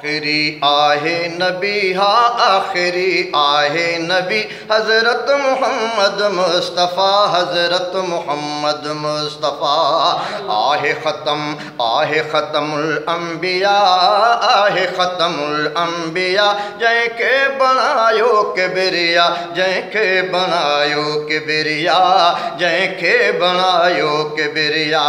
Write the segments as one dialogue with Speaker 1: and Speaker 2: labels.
Speaker 1: आखिरी आहे नबी हा आखिरी आहे नबी हज़रत मोहम्मद मुस्तफ़ा हज़रत मोहम्मद मुस्तफ़ा आहे ख़तमुल अंबिया आहे ख़तमुल अंबिया जंहिंखे बणायो किबरिया जंहिंखे बणायो किबरिया जंहिंखे बणायो किबरिया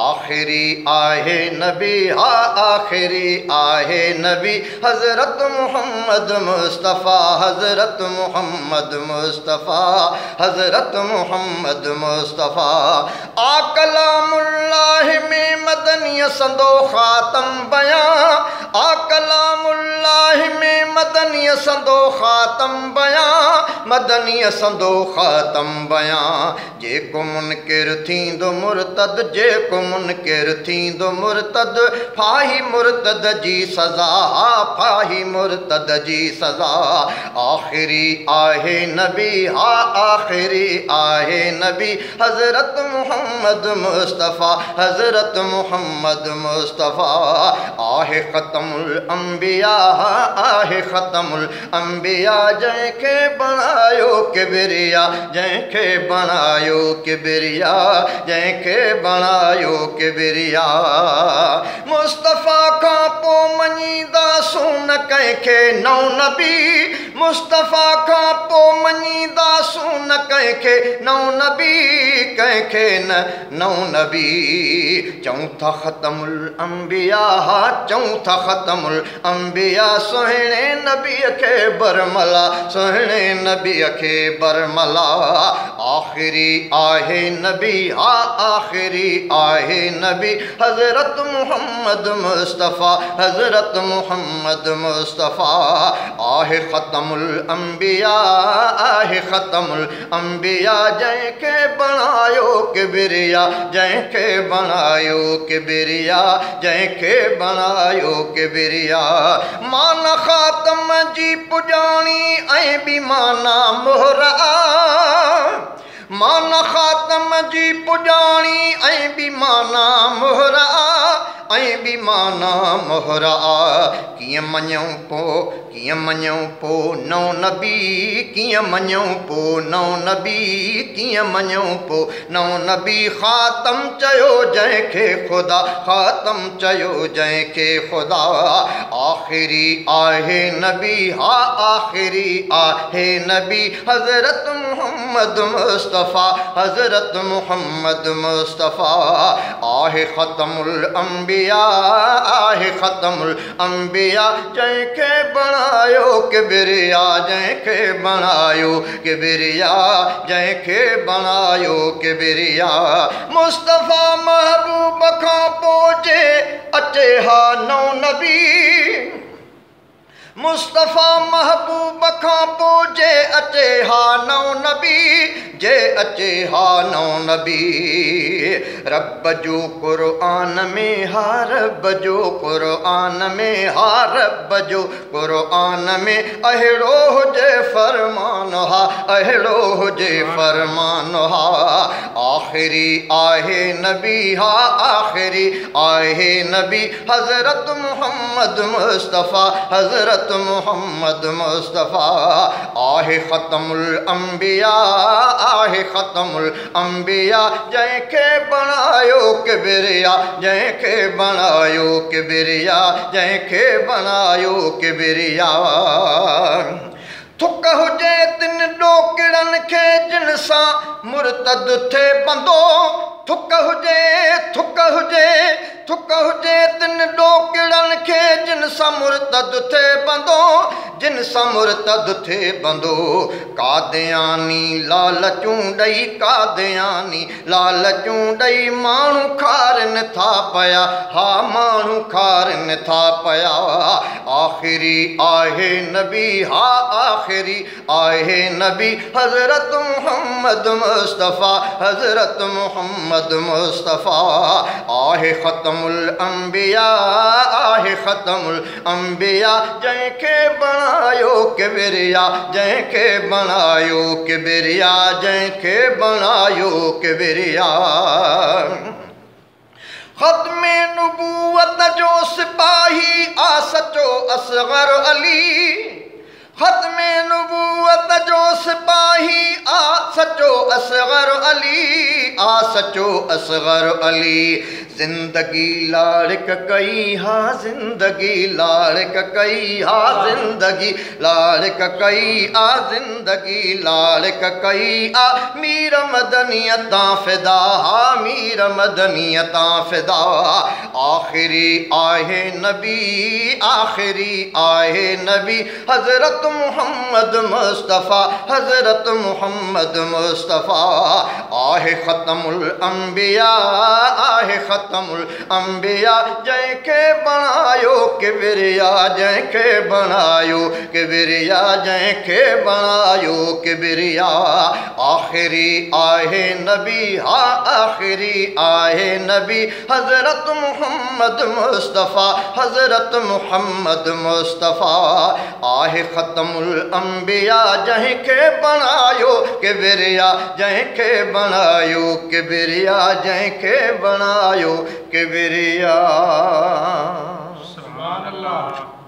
Speaker 1: आखिरी आहे नबी हा आखिरी आहे नबी हज़रत मोहम्मद मुस्तफ़ा हज़रत मोहम्मद मुस्तफ़ा हज़रत मोहम्मद मुस्तफ़ा आ कलामुल्लाह में मदनी संदो ख़ातम बयां आ कलामुल्लाह में मदनी संदो ख़ातम बयां मदनी संदो ख़ातम बयां जेको मुनकिर थींदो मुर्तद जेको मुनकिर थींदो मुर्तद फाही मुर्तद जी सज़ा फाही मुर्तद जी सज़ा आखिरी आहे नबी हा आखिरी आहे नबी हज़रत मोहम्मद मुस्तफ़ा हज़रत मोहम्मद मुस्तफ़ा आहे ख़तमुल अंबिया आहे ख़तमुल अंबिया जंहिंखे बणायो किबरिया जंहिंखे बणायो किबरिया जंहिंखे बणायो किबरिया मुस्तफ़ा खां पोइ मञीदासूं न कंहिंखे नओ नबी मुस्तफ़ा खां पोइ मञीदासूं न कंहिंखे नओ नबी कंहिंखे न नओ नबी चऊं था ख़तमुल अंबिया चऊं था ख़तमुल अंबिया सुहिणे नबीअ खे बरमला सुहिणे नबीअ खे बरमला आखिरी आहे नबी हा आखिरी आहे नबी हज़रत मोहम्मद मुस्तफ़ा हज़रत मोहम्मद मुस्तफ़ा आहे ख़तमुल अंबिया आहे ख़तमुल अंबिया जंहिंखे बणायो किबरिया जंहिंखे बणायो किबरिया जंहिंखे बणायो किबरिया मान ख़ातम जी पुॼाणी ऐं ॿी माना मोहर मान ख़ातम जी पुॼाणी ऐं ॿी माना मोहर ऐं ॿी माना मोहर कीअं मञूं पोइ नओ नबी कीअं मञूं पोइ नओ नबी कीअं मञूं पोइ नओ नबी ख़ातम चयो जंहिंखे ख़ुदा ख़ातम चयो जंहिंखे ख़ुदा आखिरी आहे नबी हा आखिरी आहे नबी हज़रत मोहम्मद मुस्तफ़ा हज़रत मोहम्मद मुस्तफ़ा आहे ख़तमुल अंबिया आहे ख़तमुल अंबिया जंहिंखे बणायो किबरिया जंहिंखे बणायो किबरिया जंहिंखे बणायो किबरिया मुस्तफ़ा महबूब खां पोइ जे अचे हा नओ नबी मुस्तफ़ा महबूब खां पोइ जे अचे हा नओ नबी जे अचे हा नओ नबी रब जो क़ुरान में हा रब जो क़ुरान में हा रब जो क़ुरान में अहिड़ो हुजे फ़रमान हा अहिड़ो हुजे फ़रमान हा आखिरी आहे नबी हा आखिरी आहे नबी हज़रत मोहम्मद मुस्तफ़ा हज़रत मोहम्मद मुस्तफ़ा आहे ख़तमुल अंबिया आहे ख़तमुल अंबिया जंहिंखे बणायो किबरिया जंहिंखे बणायो किबरिया जंहिंखे बणायो किबरिया थुक हुजे तिन ॾोकिड़नि खे जिन सां मुर्तद थे बंदो थुक हुजे तिन ॾोकिड़नि खे जिन सां मुर्तद थे बंदो जिन सां मुर्तद थे बंदो कादियानी लालचूं ॾेई कादियानी लालचूं ॾेई माण्हू खारनि था पिया हा माण्हू खारनि था पिया आखिरी आहे नबी हा आखिरी आहे नबी हज़रत मोहम्मद मुस्तफ़ा हज़रत मोहम्मद मुस्तफ़ा आहे ख़तमुल अंबिया आहे ख़तमुल अंबिया जंहिंखे बणायो किबरिया जंहिंखे बणायो किबरिया जंहिंखे बणायो किबरिया ख़त्मे नुबूवत जो सिपाही आ सचो असगर अली खत्मे नबूवत जो सिपाही आ सचो असगर अली आ सचो असगर अली जिंदगी लाड़क कई हा जिंदगी लाड़क कई हा जिंदगी लाड़क कई आ जिंदगी लाड़क कई आ मीर मदनियता फिदा हा मीर मदनियता फिदा आखिरी आहे नबी आखिरी आहे नबी हजरत मोहम्मद मुस्तफ़ा हजरत मोहम्मद मुस्तफ़ा आहे ख़त्मुल अंबिया आहे ख़त्मुल अंबिया जंहिंखे बणायो किबरिया जंहिंखे बणायो किबरिया जंहिंखे बणायो किबरिया आखिरी आहे नबी हा आखिरी आहे नबी हजरत मोहम्मद मुस्तफ़ा हजरत मोहम्मद मुस्तफ़ा आहे ख़त्मुल अंबिया जंहिंखे बणायो किबरिया जंहिंखे बणायो किबरिया जंहिंखे बणायो किबरिया। सुभान अल्लाह।